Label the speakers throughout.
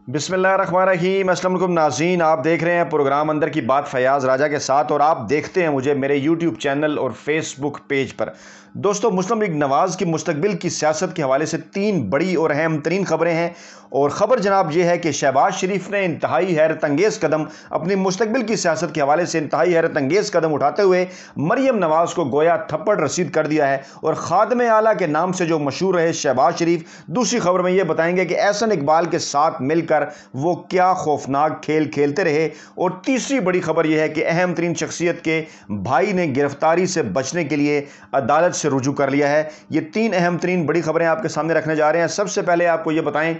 Speaker 1: بسم اللہ الرحمن الرحیم۔ السلام علیکم ناظرین، آپ دیکھ رہے ہیں پروگرام اندر کی بات فیاض راجہ کے ساتھ، اور آپ دیکھتے ہیں مجھے میرے یوٹیوب چینل اور فیس بک پیج پر۔ دوستو، مسلم لیگ نواز کی مستقبل کی سیاست کے حوالے سے 3 بڑی اور اہم ترین خبریں ہیں، اور خبر جناب یہ ہے کہ شہباز شریف نے انتہائی حیرت انگیز قدم اپنی مستقبل کی سیاست کے حوالے سے انتہائی حیرت انگیز قدم اٹھاتے ہوئے مریم نواز کو گویا تھپڑ رسید کر دیا ہے، اور خادم اعلیٰ کے نام سے جو مشہور رہے شہباز شریف، دوسری خبر میں یہ بتائیں گے کہ احسن اقبال کے ساتھ مل کر وہ کیا خوفناک کھیل کھیلتے رہے، اور تیسری بڑی خبر یہ ہے کہ اہم ترین شخصیت کے بھائی نے گرفتاری سے بچنے کے لیے عدالت سے رجوع کر لیا ہے۔ یہ 3 اہم ترین بڑی خبریں آپ کے سامنے رکھنے جا رہے ہیں۔ سب سے پہلے آپ کو یہ بتائیں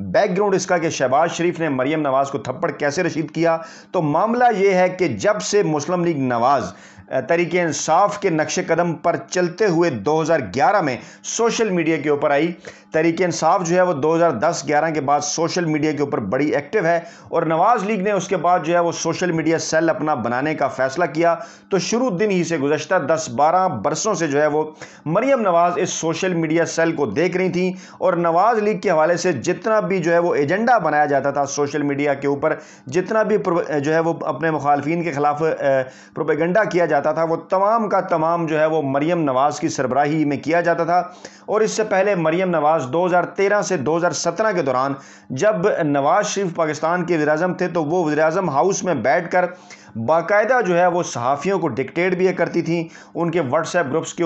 Speaker 1: بیک گراؤنڈ اس کا کہ شہباز شریف نے مریم نواز کو تھپڑ کیسے رسید کیا۔ تو معاملہ یہ ہے کہ جب سے مسلم لیگ نواز تحریک انصاف کے نقش قدم پر چلتے ہوئے 2011 میں سوشل میڈیا کے اوپر آئی، تحریک انصاف جو ہے وہ 2010-11 کے بعد سوشل میڈیا کے اوپر بڑی ایکٹیو ہے، اور نواز لیگ نے اس کے بعد جو ہے وہ سوشل میڈیا سیل اپنا بنانے کا فیصلہ کیا۔ تو شروع دن ہی سے گزشتہ 10-12 برسوں سے جو ہے وہ مریم نواز اس سوشل میڈیا سیل کو دیکھ رہی تھیں، اور نواز لیگ کے حوالے سے جتنا بھی جو ہے وہ ایجنڈا بنایا جاتا تھا سوشل میڈیا کے اوپر، جتنا بھی جو ہے وہ اپنے مخالفین کے خلاف پروپیگنڈا کیا جاتا تھا، وہ تمام کا تمام جو ہے وہ مریم نواز کی سربراہی میں کیا جاتا تھا۔ اور اس سے پہلے مریم نواز 2013 سے 2017 کے دوران جب نواز شریف پاکستان کے وزیر اعظم تھے، تو وہ وزیر اعظم ہاؤس میں بیٹھ کر باقاعدہ جو ہے وہ صحافیوں کو ڈکٹیٹ بھی کرتی تھیں، ان کے واٹس ایپ گروپس کے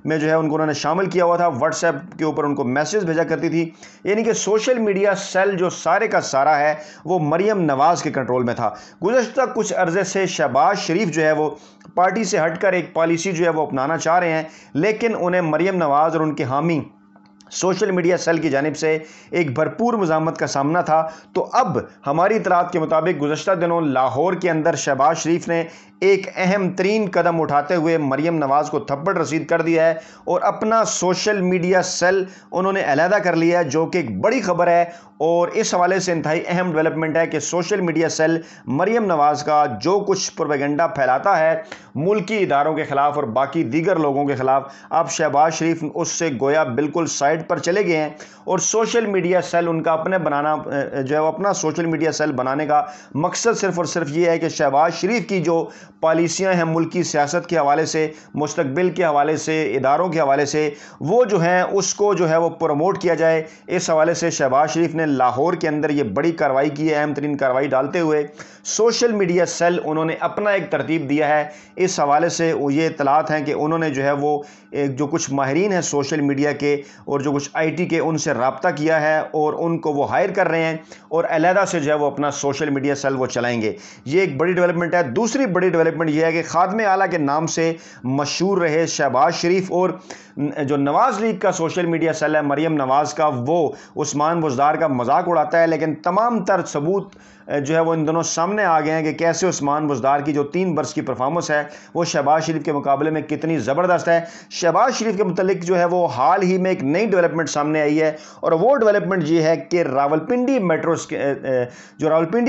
Speaker 1: میں جو ہے ان کو انہوں نے شامل کیا ہوا تھا، واٹس ایپ کے اوپر ان کو میسیج بھیجا کرتی تھی، یعنی کہ سوشل میڈیا سیل جو سارے کا سارا ہے وہ مریم نواز کے کنٹرول میں تھا۔ گزشتہ کچھ عرصے سے شہباز شریف جو ہے وہ پارٹی سے ہٹ کر ایک پالیسی جو ہے وہ اپنانا چاہ رہے ہیں، لیکن انہیں مریم نواز اور ان کے حامی سوشل میڈیا سیل کی جانب سے ایک بھرپور مزاحمت کا سامنا تھا۔ تو اب ہماری اطلاعات کے مطابق گزشتہ دنوں لاہور کے اندر شہباز شریف نے ایک اہم ترین قدم اٹھاتے ہوئے مریم نواز کو تھپڑ رسید کر دیا ہے، اور اپنا سوشل میڈیا سیل انہوں نے علیحدہ کر لیا ہے، جو کہ ایک بڑی خبر ہے، اور اس حوالے سے انتہائی اہم ڈیولپمنٹ ہے کہ social media cell Maryam Nawaz کا جو کچھ پروپیگنڈا پھیلاتا ہے ملکی اداروں کے خلاف اور باقی دیگر لوگوں کے خلاف، اب شہباز شریف اس سے گویا بالکل سائڈ پر چلے گئے ہیں، اور سوشل میڈیا سیل ان کا اپنے بنانا جو ہے وہ اپنا سوشل میڈیا سیل بنانے کا مقصد صرف اور صرف یہ ہے کہ شہباز شریف کی جو پالیسیاں ہیں ملکی سیاست کے حوالے سے، مستقبل کے حوالے سے، اداروں کے حوالے سے، وہ جو ہیں اس کو جو ہے وہ پروموٹ کیا جائے۔ اس حوالے سے شہباز شریف نے لاہور کے اندر یہ بڑی کارروائی کی ہے، اہم ترین کارروائی ڈالتے ہوئے سوشل میڈیا سیل انہوں نے اپنا ایک ترتیب دیا ہے۔ اس حوالے سے یہ اطلاعات ہیں کہ انہوں نے جو ہے وہ جو کچھ ماہرین ہیں سوشل میڈیا کے اور جو کچھ آئی ٹی کے، ان سے رابطہ کیا ہے، اور ان کو وہ ہائر کر رہے ہیں، اور علیحدہ سے جو ہے وہ اپنا سوشل میڈیا سیل وہ چلائیں گے۔ یہ ایک بڑی ڈیولپمنٹ ہے۔ دوسری بڑی ڈیولپمنٹ یہ ہے کہ خادم اعلیٰ کے نام سے مشہور رہے شہباز شریف اور جو نواز لیگ کا سوشل میڈیا سیل ہے مریم نواز کا، وہ عثمان بزدار کا مذاق اڑاتا ہے، لیکن تمام تر ثبوت جو ہے وہ ان دونوں سامنے آ گئے ہیں کہ کیسے عثمان بزدار کی جو 3 برس کی پرفارمنس ہے وہ شہباز شریف کے مقابلے میں کتنی زبردست ہے۔ شہباز شریف کے متعلق جو ہے وہ حال ہی میں ایک نئی ڈیولپمنٹ سامنے آئی ہے، اور وہ ڈیولپمنٹ یہ ہے کہ راولپنڈی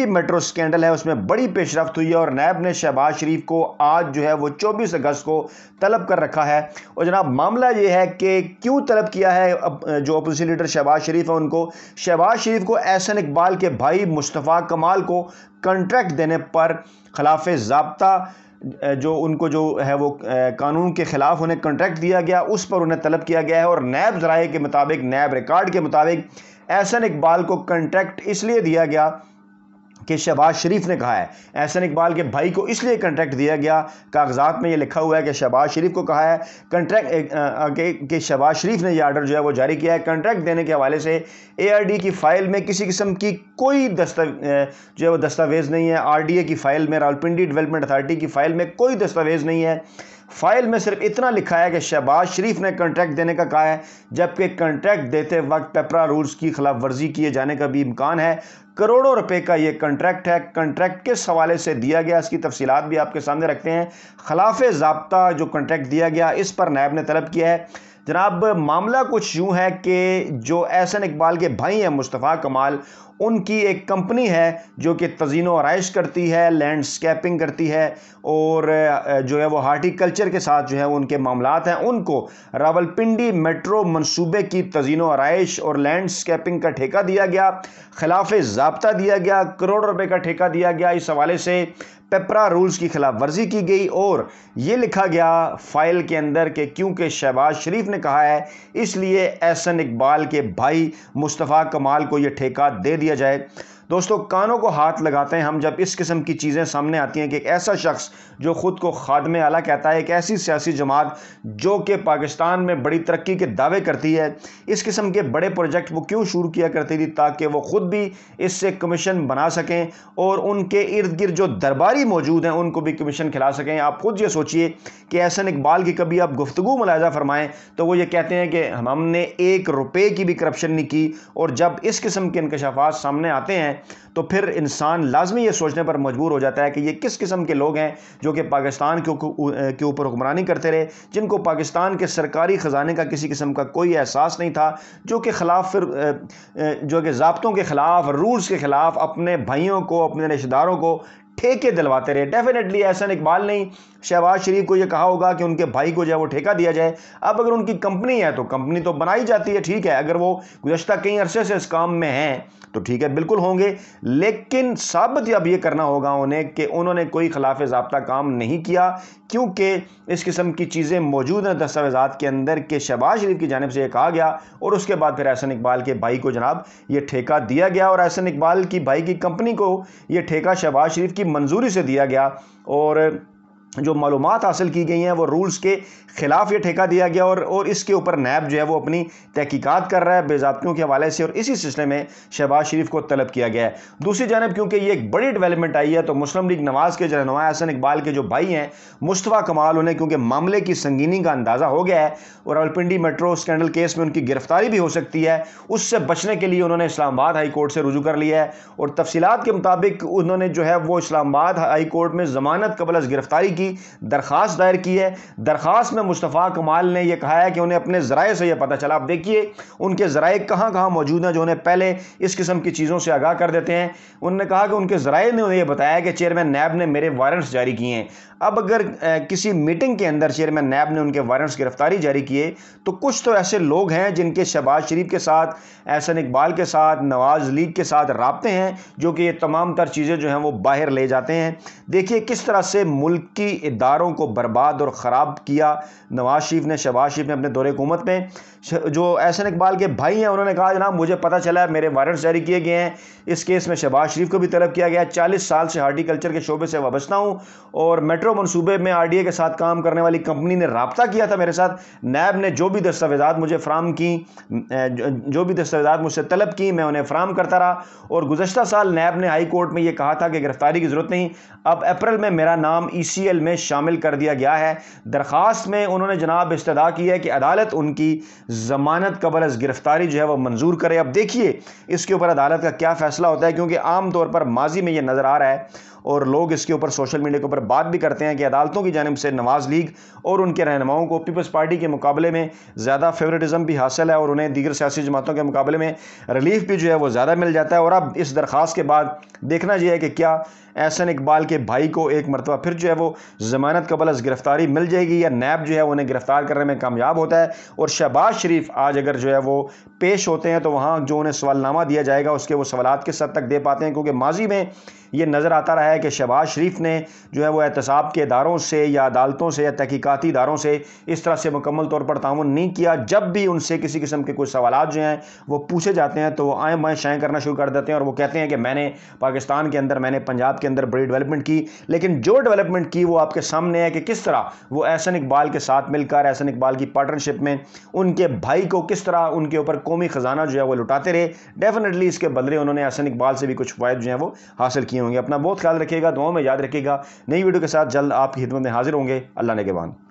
Speaker 1: میٹرو سکینڈل ہے، اس میں بڑی پیش رفت ہوئی ہے، اور نیب نے شہباز شریف کو آج جو ہے وہ 24 اگست کو طلب کر رکھا ہے۔ اور جناب معاملہ یہ ہے کہ کیوں طلب کیا ہے جو اپوزیشن لیڈر شہباز شریف ہے ان کو، شہباز شریف کو احسن اقبال کے بھائی مصطفیٰ کمال کو کنٹریکٹ دینے پر خلاف ضابطہ جو ان کو جو ہے وہ قانون کے خلاف انہیں کنٹریکٹ دیا گیا، اس پر انہیں طلب کیا گیا ہے، اور نیب ذرائع کے مطابق، نیب ریکارڈ کے مطابق احسن اقبال کو کنٹریکٹ اس لیے دیا گیا کہ شہباز شریف نے کہا ہے، احسن اقبال کے بھائی کو اس لیے کنٹریکٹ دیا گیا، کاغذات میں یہ لکھا ہوا ہے کہ شہباز شریف کو کہا ہے کنٹریکٹ کہ شہباز شریف نے یہ آرڈر جو ہے وہ جاری کیا ہے کنٹریکٹ دینے کے حوالے سے۔ اے آر ڈی کی فائل میں کسی قسم کی کوئی جو ہے وہ دستاویز نہیں ہے، آر ڈی اے کی فائل میں، راولپنڈی ڈیولپمنٹ اتھارٹی کی فائل میں کوئی دستاویز نہیں ہے۔ فائل میں صرف اتنا لکھا ہے کہ شہباز شریف نے کنٹریکٹ دینے کا کہا ہے، جبکہ کنٹریکٹ دیتے وقت پیپرا رولز کی خلاف ورزی کیے جانے کا بھی امکان ہے۔ کروڑوں روپے کا یہ کنٹریکٹ ہے۔ کنٹریکٹ کس حوالے سے دیا گیا اس کی تفصیلات بھی آپ کے سامنے رکھتے ہیں۔ خلاف ضابطہ جو کنٹریکٹ دیا گیا اس پر نیب نے طلب کیا ہے۔ جناب معاملہ کچھ یوں ہے کہ جو احسن اقبال کے بھائی ہیں مصطفیٰ کمال، ان کی ایک کمپنی ہے جو کہ تزئین و آرائش کرتی ہے، لینڈ سکیپنگ کرتی ہے، اور جو ہے وہ ہارٹی کلچر کے ساتھ جو ہے ان کے معاملات ہیں. ان کو راولپنڈی میٹرو منصوبے کی تزئین و آرائش اور لینڈ سکیپنگ کا ٹھیکہ دیا گیا، خلاف ضابطہ دیا گیا، کروڑ روپے کا ٹھیکہ دیا گیا. اس حوالے سے پیپرا رولز کی خلاف ورزی کی گئی اور یہ لکھا گیا فائل کے اندر کہ کیونکہ شہباز شریف نے کہا ہے اس لیے احسن اقبال کے بھائی مصطفیٰ کمال کو یہ ٹھیکہ دے دیا جائے. دوستو کانوں کو ہاتھ لگاتے ہیں ہم جب اس قسم کی چیزیں سامنے آتی ہیں کہ ایک ایسا شخص جو خود کو خادم اعلیٰ کہتا ہے، ایک ایسی سیاسی جماعت جو کہ پاکستان میں بڑی ترقی کے دعوے کرتی ہے، اس قسم کے بڑے پروجیکٹ وہ کیوں شروع کیا کرتی تھی؟ تاکہ وہ خود بھی اس سے کمیشن بنا سکیں اور ان کے ارد گرد جو درباری موجود ہیں ان کو بھی کمیشن کھلا سکیں. آپ خود یہ سوچئے کہ احسن اقبال کی کبھی آپ گفتگو ملاحظہ فرمائیں تو وہ یہ کہتے ہیں کہ ہم نے 1 روپے کی بھی کرپشن نہیں کی. اور جب اس قسم کے انکشافات سامنے آتے ہیں تو پھر انسان لازمی یہ سوچنے پر مجبور ہو جاتا ہے کہ یہ کس قسم کے لوگ ہیں جو کہ پاکستان کے اوپر حکمرانی کرتے رہے، جن کو پاکستان کے سرکاری خزانے کا کسی قسم کا کوئی احساس نہیں تھا، جو کہ خلاف جو کہ ضابطوں کے خلاف، رولز کے خلاف اپنے بھائیوں کو، اپنے رشتہ داروں کو ٹھیکے دلواتے رہے. ڈیفینیٹلی احسن اقبال نے شہباز شریف کو یہ کہا ہوگا کہ ان کے بھائی کو جو ہے وہ ٹھیکہ دیا جائے. اب اگر ان کی کمپنی ہے تو کمپنی تو بنائی جاتی ہے، ٹھیک ہے، اگر وہ گزشتہ کئی عرصے سے اس کام میں ہیں تو ٹھیک ہے، بالکل ہوں گے، لیکن ثابت اب یہ کرنا ہوگا انہیں کہ انہوں نے کوئی خلاف ضابطہ کام نہیں کیا، کیونکہ اس قسم کی چیزیں موجود ہیں دستاویزات کے اندر کہ شہباز شریف کی جانب سے یہ کہا گیا اور اس کے بعد پھر احسن اقبال کے بھائی کو جناب یہ ٹھیکہ دیا گیا اور احسن اقبال کی بھائی کی کمپنی کو یہ ٹھیکہ شہباز شریف کی منظوری سے دیا گیا. اور جو معلومات حاصل کی گئی ہیں وہ رولز کے خلاف یہ ٹھیکہ دیا گیا اور اس کے اوپر نیب جو ہے وہ اپنی تحقیقات کر رہا ہے بے ضابطیوں کے حوالے سے، اور اسی سلسلے میں شہباز شریف کو طلب کیا گیا ہے. دوسری جانب کیونکہ یہ ایک بڑی ڈیولپمنٹ آئی ہے تو مسلم لیگ نواز کے جو رہنما احسن اقبال کے جو بھائی ہیں مصطفیٰ کمال، انہیں کیونکہ معاملے کی سنگینی کا اندازہ ہو گیا ہے اور راولپنڈی میٹرو اسکینڈل کیس میں ان کی گرفتاری بھی ہو سکتی ہے، اس سے بچنے کے لیے انہوں نے اسلام آباد ہائی کورٹ سے رجوع کر لیا ہے. اور تفصیلات کے مطابق انہوں نے جو ہے وہ اسلام آباد ہائی کورٹ میں ضمانت قبل از گرفتاری کی درخواست دائر کی ہے. درخواست میں مصطفیٰ کمال نے یہ کہا ہے کہ انہیں اپنے ذرائع سے یہ پتہ چلا. اب دیکھیے ان کے ذرائع کہاں کہاں موجود ہیں جو انہیں پہلے اس قسم کی چیزوں سے آگاہ کر دیتے ہیں. انہوں نے کہا کہ ان کے ذرائع نے انہیں یہ بتایا کہ چیئرمین نیب نے میرے وارنٹس جاری کیے ہیں. اب اگر کسی میٹنگ کے اندر چیئرمین نیب نے ان کے وارنٹس گرفتاری جاری کیے تو کچھ تو ایسے لوگ ہیں جن کے شہباز شریف کے ساتھ، احسن اقبال کے ساتھ، نواز لیگ کے ساتھ رابطے ہیں، جو کہ یہ تمام تر چیزیں جو ہیں وہ باہر لے جاتے ہیں. دیکھیے کس طرح سے ملکی اداروں کو برباد اور خراب کیا نواز شریف نے، شہباز شریف نے اپنے دور حکومت میں. جو احسن اقبال کے بھائی ہیں انہوں نے کہا جناب مجھے پتہ چلا ہے میرے وارنٹس جاری کیے گئے ہیں. اس کیس میں شہباز شریف کو بھی طلب کیا گیا. 40 سال سے ہارٹی کلچر کے شعبے سے وابستہ ہوں اور میٹرو منصوبے میں آر ڈی اے کے ساتھ کام کرنے والی کمپنی نے رابطہ کیا تھا میرے ساتھ. نیب نے جو بھی دستاویزات مجھے فراہم کی، جو بھی دستاویزات مجھ سے طلب کی، میں انہیں فراہم کرتا رہا. اور گزشتہ سال نیب نے ہائی کورٹ میں یہ کہا تھا کہ گرفتاری کی ضرورت نہیں. اب اپریل میں میرا نام ECL میں شامل کر دیا گیا ہے. درخواست میں انہوں نے جناب استدعا کی ہے کہ عدالت ان کی ضمانت قبل از گرفتاری جو ہے وہ منظور کرے. اب دیکھیے اس کے اوپر عدالت کا کیا فیصلہ ہوتا ہے، کیونکہ عام طور پر ماضی میں یہ نظر آ رہا ہے اور لوگ اس کے اوپر سوشل میڈیا کے اوپر بات بھی کرتے ہیں کہ عدالتوں کی جانب سے نواز لیگ اور ان کے رہنماؤں کو پیپلز پارٹی کے مقابلے میں زیادہ فیورٹزم بھی حاصل ہے اور انہیں دیگر سیاسی جماعتوں کے مقابلے میں ریلیف بھی جو ہے وہ زیادہ مل جاتا ہے. اور اب اس درخواست کے بعد دیکھنا یہ ہے کہ کیا احسن اقبال کے بھائی کو ایک مرتبہ پھر جو ہے وہ ضمانت قبل از گرفتاری مل جائے گی یا نیب جو ہے انہیں گرفتار کرنے میں کامیاب ہوتا ہے. اور شہباز شریف آج اگر جو ہے وہ پیش ہوتے ہیں تو وہاں جو انہیں سوال نامہ دیا جائے گا اس کے وہ سوالات کس حد تک دے پاتے ہیں، کیونکہ ماضی میں یہ نظر آتا رہا ہے کہ شہباز شریف نے جو ہے وہ احتساب کے اداروں سے یا عدالتوں سے یا تحقیقاتی اداروں سے اس طرح سے مکمل طور پر تعاون نہیں کیا. جب بھی ان سے کسی قسم کے کوئی سوالات جو ہیں وہ پوچھے جاتے ہیں تو وہ آئیں بائیں شائیں کرنا شروع کر دیتے ہیں اور وہ کہتے ہیں کہ میں نے پاکستان کے اندر، میں نے پنجاب کے اندر بڑی ڈیولپمنٹ کی. لیکن جو ڈیولپمنٹ کی وہ آپ کے سامنے ہے کہ کس طرح وہ احسن اقبال کے ساتھ مل کر، احسن اقبال کی پارٹنرشپ میں ان کے بھائی کو کس طرح ان کے اوپر قومی خزانہ جو ہے وہ لٹاتے رہے. ڈیفینیٹلی اس کے بدلے انہوں نے احسن اقبال سے بھی کچھ فوائد جو ہیں وہ حاصل کیے ہوں گے. اپنا بہت خیال رکھیے گا، دعاؤں میں یاد رکھیے گا. نئی ویڈیو کے ساتھ جلد آپ کی خدمت میں حاضر ہوں گے. اللہ نگہبان.